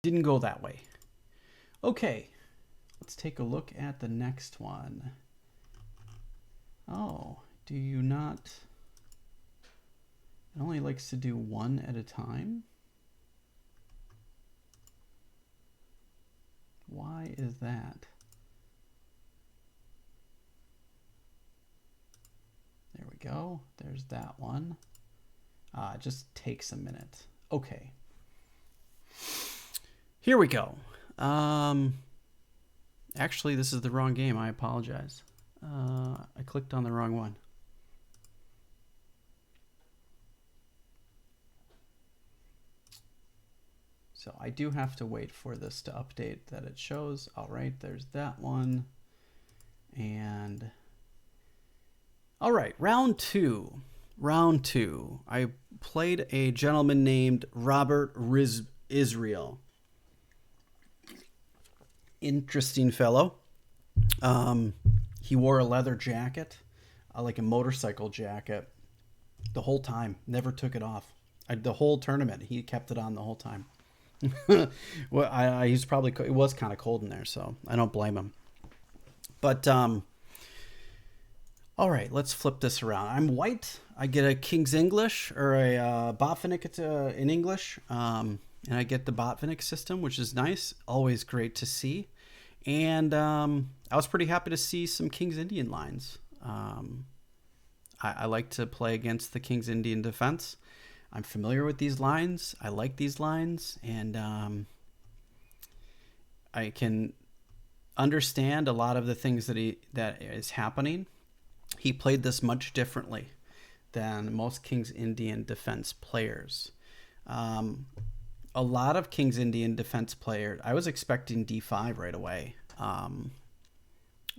Didn't go that way. Okay, let's take a look at the next one. Oh, do you not... It only likes to do one at a time? Why is that? There we go. There's that one. It just takes a minute. Okay. Here we go. Actually, this is the wrong game. I apologize. I clicked on the wrong one. So I do have to wait for this to update that it shows. All right, there's that one. And all right, round two. Round two. I played a gentleman named Robert Israel. Interesting fellow. He wore a leather jacket, like a motorcycle jacket, the whole time. Never took it off. The whole tournament, he kept it on the whole time. Well, he's probably, it was kind of cold in there, so I don't blame him. But all right, let's flip this around. I'm white. I get a King's English or a Botvinnik in English, and I get the Botvinnik system, which is nice. Always great to see. And I was pretty happy to see some King's Indian lines. I like to play against the King's Indian defense. I'm familiar with these lines. I like these lines, and I can understand a lot of the things that is happening. He played this much differently than most King's Indian defense players. A lot of King's Indian defense players, I was expecting d5 right away,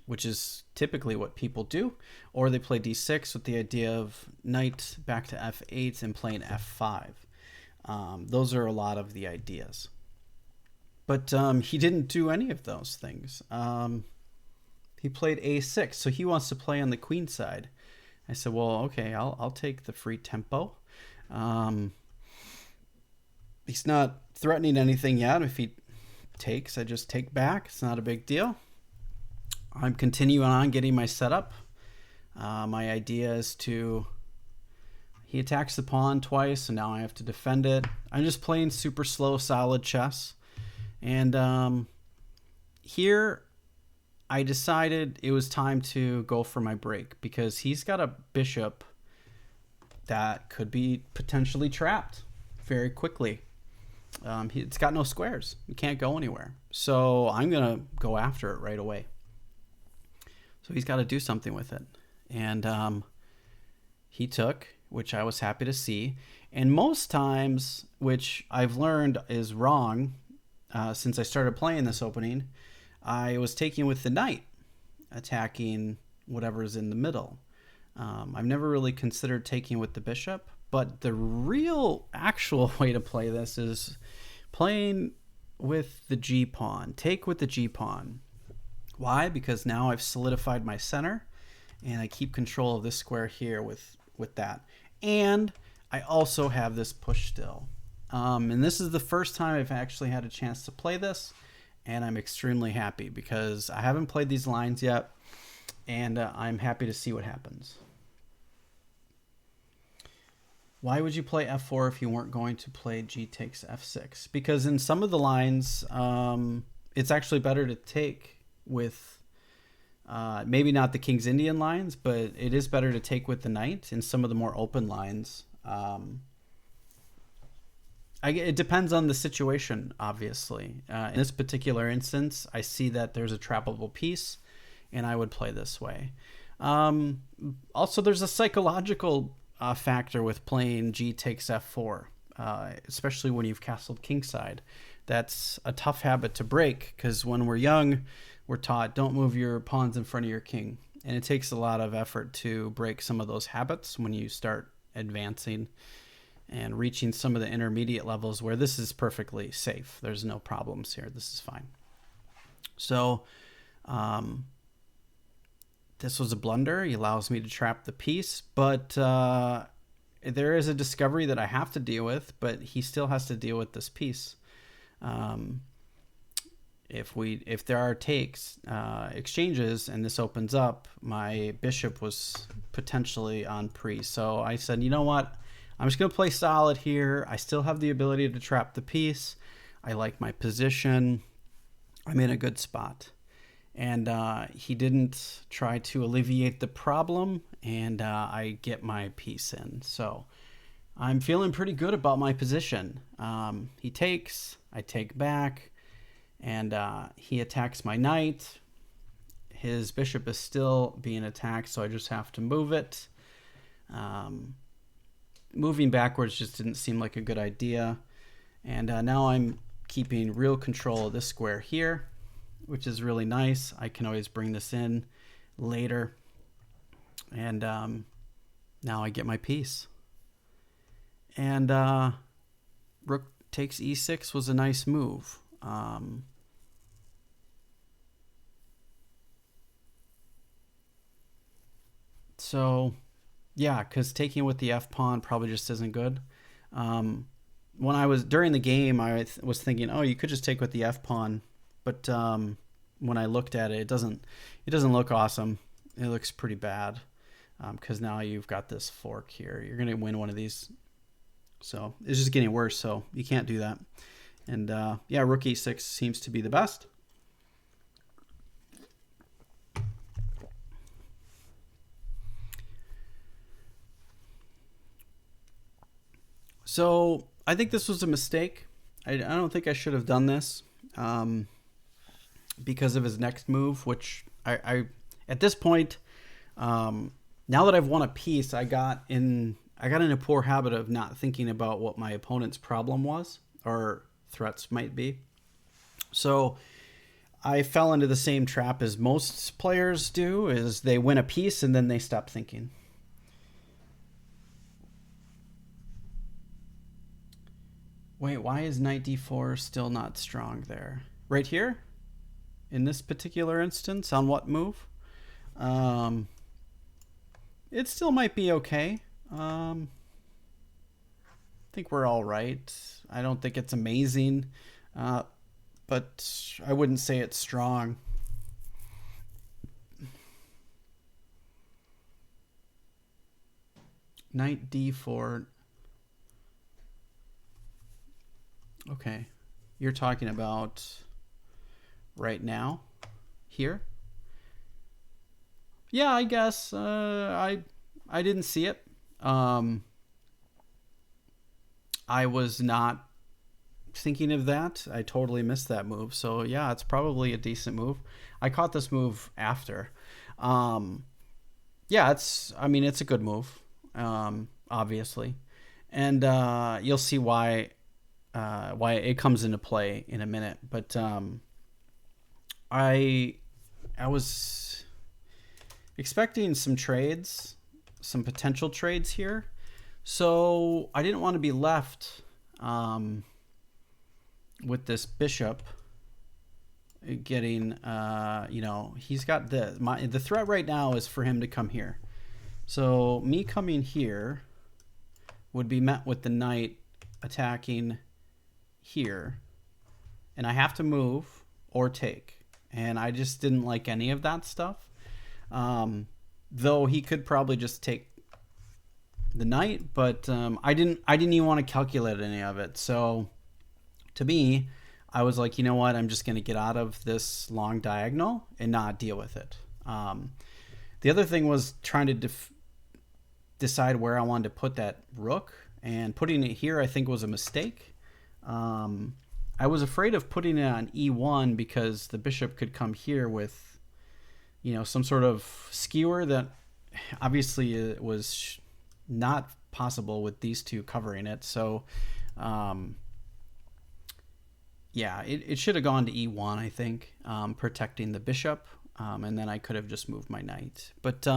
which is typically what people do, or they play d6 with the idea of knight back to f8 and playing f5. Those are a lot of the ideas. But he didn't do any of those things. He played a6, so he wants to play on the queen side. I said, well, okay, I'll take the free tempo. He's not threatening anything yet. If he takes, I just take back. It's not a big deal. I'm continuing on getting my setup. My idea is to... He attacks the pawn twice, and now I have to defend it. I'm just playing super slow, solid chess. And here, I decided it was time to go for my break, because he's got a bishop that could be potentially trapped very quickly. It's got no squares. It can't go anywhere. So I'm going to go after it right away. So he's got to do something with it. And he took, which I was happy to see. And most times, which I've learned is wrong since I started playing this opening, I was taking with the knight, attacking whatever's in the middle. I've never really considered taking with the bishop, but the real actual way to play this is playing with the g-pawn. Take with the g-pawn. Why? Because now I've solidified my center, and I keep control of this square here with that. And I also have this push still. And this is the first time I've actually had a chance to play this, and I'm extremely happy because I haven't played these lines yet, and I'm happy to see what happens. Why would you play f4 if you weren't going to play g takes f6? Because in some of the lines, it's actually better to take with, maybe not the King's Indian lines, but it is better to take with the knight in some of the more open lines. It depends on the situation, obviously. In this particular instance, I see that there's a trappable piece, and I would play this way. Also, there's a psychological factor with playing g takes f4, especially when you've castled kingside. That's a tough habit to break, because when we're young, we're taught don't move your pawns in front of your king. And it takes a lot of effort to break some of those habits when you start advancing and reaching some of the intermediate levels where this is perfectly safe. There's no problems here. This is fine. So this was a blunder. He allows me to trap the piece, but there is a discovery that I have to deal with, but he still has to deal with this piece. Um, if there are takes, exchanges, and this opens up, my bishop was potentially on pre. So I said, you know what? I'm just going to play solid here. I still have the ability to trap the piece. I like my position. I'm in a good spot. And he didn't try to alleviate the problem, and I get my piece in. So I'm feeling pretty good about my position. He takes, I take back, and he attacks my knight. His bishop is still being attacked, so I just have to move it. Moving backwards just didn't seem like a good idea. And now I'm keeping real control of this square here, which is really nice. I can always bring this in later. And now I get my piece. And rook takes e6 was a nice move. So, yeah, because taking with the f-pawn probably just isn't good. When I was during the game, I was thinking, oh, you could just take with the f-pawn, but when I looked at it, it doesn't look awesome. It looks pretty bad because now you've got this fork here. You're gonna win one of these, so it's just getting worse. So you can't do that. And yeah, rook e6 seems to be the best. So I think this was a mistake. I don't think I should have done this because of his next move, which I at this point, now that I've won a piece, I got in a poor habit of not thinking about what my opponent's problem was or threats might be. So I fell into the same trap as most players do, is they win a piece and then they stop thinking. Wait, why is knight d4 still not strong there? Right here? In this particular instance, on what move? It still might be okay. I think we're all right. I don't think it's amazing, but I wouldn't say it's strong. Knight d4. Okay, you're talking about right now, here. Yeah, I guess I didn't see it. I was not thinking of that. I totally missed that move. So yeah, it's probably a decent move. I caught this move after. Yeah, it's a good move, obviously, and you'll see why it comes into play in a minute. But I was expecting some trades, some potential trades here. So I didn't want to be left with this bishop getting, he's got the threat right now is for him to come here. So me coming here would be met with the knight attacking here, and I have to move or take, and I just didn't like any of that stuff. Though he could probably just take the knight, but I didn't even want to calculate any of it. So to me, I was like, you know what, I'm just going to get out of this long diagonal and not deal with it. The other thing was trying to decide where I wanted to put that rook, and putting it here I think was a mistake. I was afraid of putting it on e1 because the bishop could come here with, some sort of skewer that obviously it was not possible with these two covering it. So yeah, it should have gone to e1, I think, protecting the bishop, and then I could have just moved my knight. But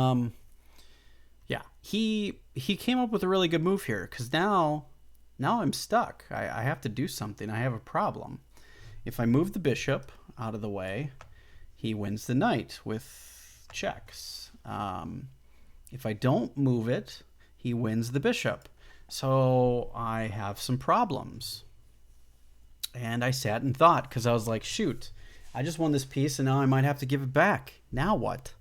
yeah, he came up with a really good move here, because now I'm stuck. I have to do something. I have a problem. If I move the bishop out of the way, he wins the knight with checks. If I don't move it, he wins the bishop. So I have some problems. And I sat and thought, because I was like, shoot, I just won this piece and now I might have to give it back. Now what?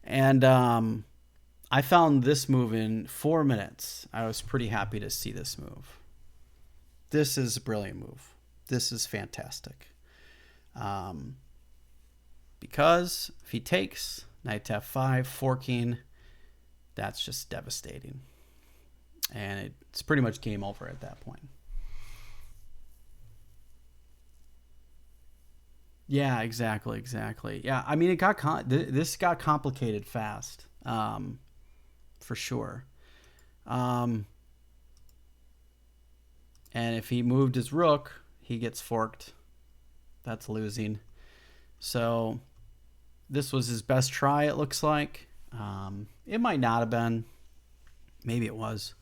And I found this move in 4 minutes. I was pretty happy to see this move. This is a brilliant move. This is fantastic. Because if he takes knight to f5, forking, that's just devastating. And it's pretty much game over at that point. Yeah, exactly. Yeah, I mean, this got complicated fast, for sure. And if he moved his rook, he gets forked. That's losing. So this was his best try, it looks like. It might not have been. Maybe it was.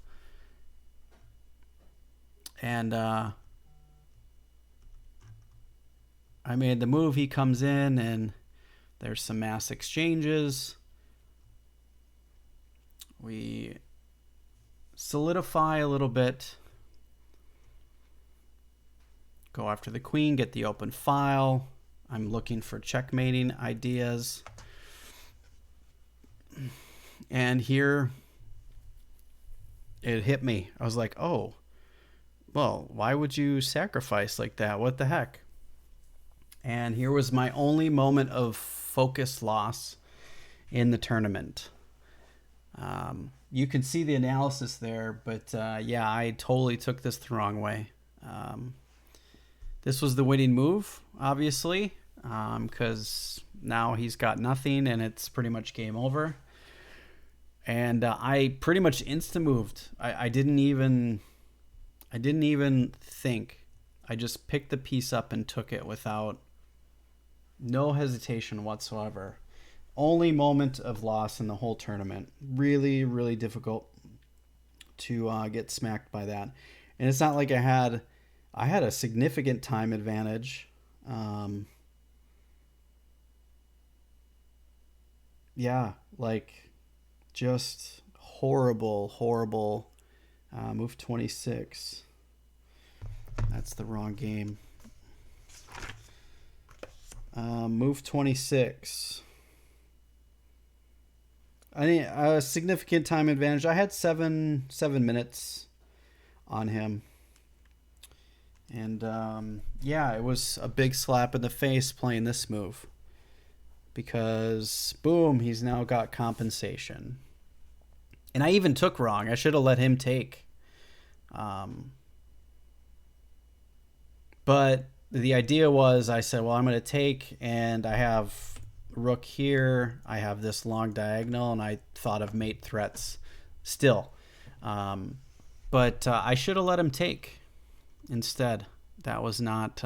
And I made the move. He comes in, and there's some mass exchanges. We solidify a little bit. Go after the queen, get the open file. I'm looking for checkmating ideas. And here it hit me. I was like, oh, well, why would you sacrifice like that? What the heck? And here was my only moment of focus loss in the tournament. You can see the analysis there, but yeah, I totally took this the wrong way. This was the winning move, obviously, because now he's got nothing and it's pretty much game over. And I pretty much insta-moved. I didn't even think. I just picked the piece up and took it without no hesitation whatsoever. Only moment of loss in the whole tournament. Really, really difficult to get smacked by that. And it's not like I had a significant time advantage. Yeah, like just horrible. Move 26. That's the wrong game. Move 26. I need a significant time advantage. I had seven minutes on him. And yeah, it was a big slap in the face playing this move. Because, boom, he's now got compensation. And I even took wrong. I should have let him take. But the idea was, I said, well, I'm going to take, and I have rook here. I have this long diagonal, and I thought of mate threats still. But I should have let him take instead. That was not...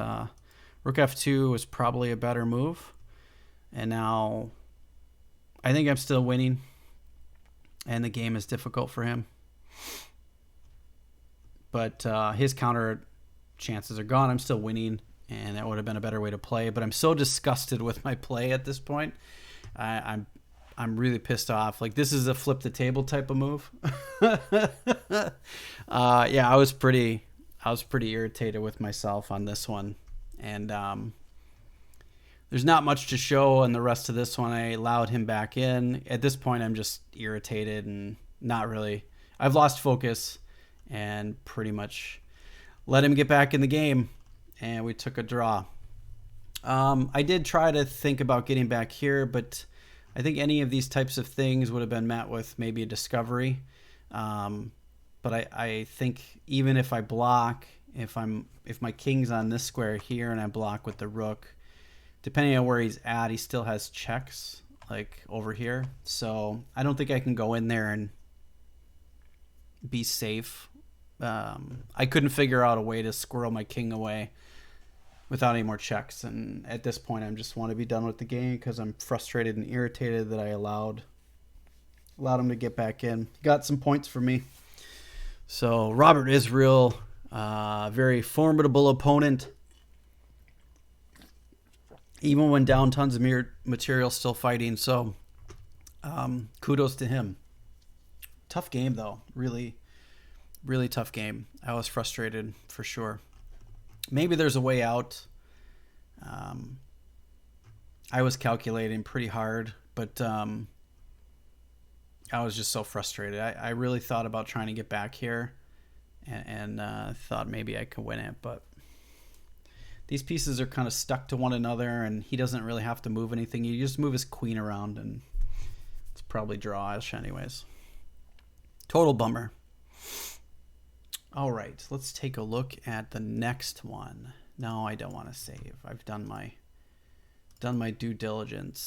rook f2 was probably a better move. And now I think I'm still winning. And the game is difficult for him. But his counter chances are gone. I'm still winning. And that would have been a better way to play. But I'm so disgusted with my play at this point. I'm really pissed off. Like, this is a flip the table type of move. Yeah, I was pretty irritated with myself on this one. And there's not much to show on the rest of this one. I allowed him back in. At this point, I'm just irritated and not really. I've lost focus and pretty much let him get back in the game. And we took a draw. I did try to think about getting back here, but I think any of these types of things would have been met with maybe a discovery. But I think even if I block, if my king's on this square here and I block with the rook, depending on where he's at, he still has checks like over here. So I don't think I can go in there and be safe. I couldn't figure out a way to squirrel my king away without any more checks. And at this point, I just want to be done with the game because I'm frustrated and irritated that I allowed him to get back in. Got some points for me. So Robert Israel, very formidable opponent. Even when down tons of material, still fighting. So kudos to him. Tough game, though. Really, really tough game. I was frustrated for sure. Maybe there's a way out. I was calculating pretty hard, but I was just so frustrated. I really thought about trying to get back here and thought maybe I could win it, but these pieces are kind of stuck to one another, and he doesn't really have to move anything. You just move his queen around, and it's probably draw-ish anyways. Total bummer. All right, let's take a look at the next one. No, I don't want to save. I've done my due diligence.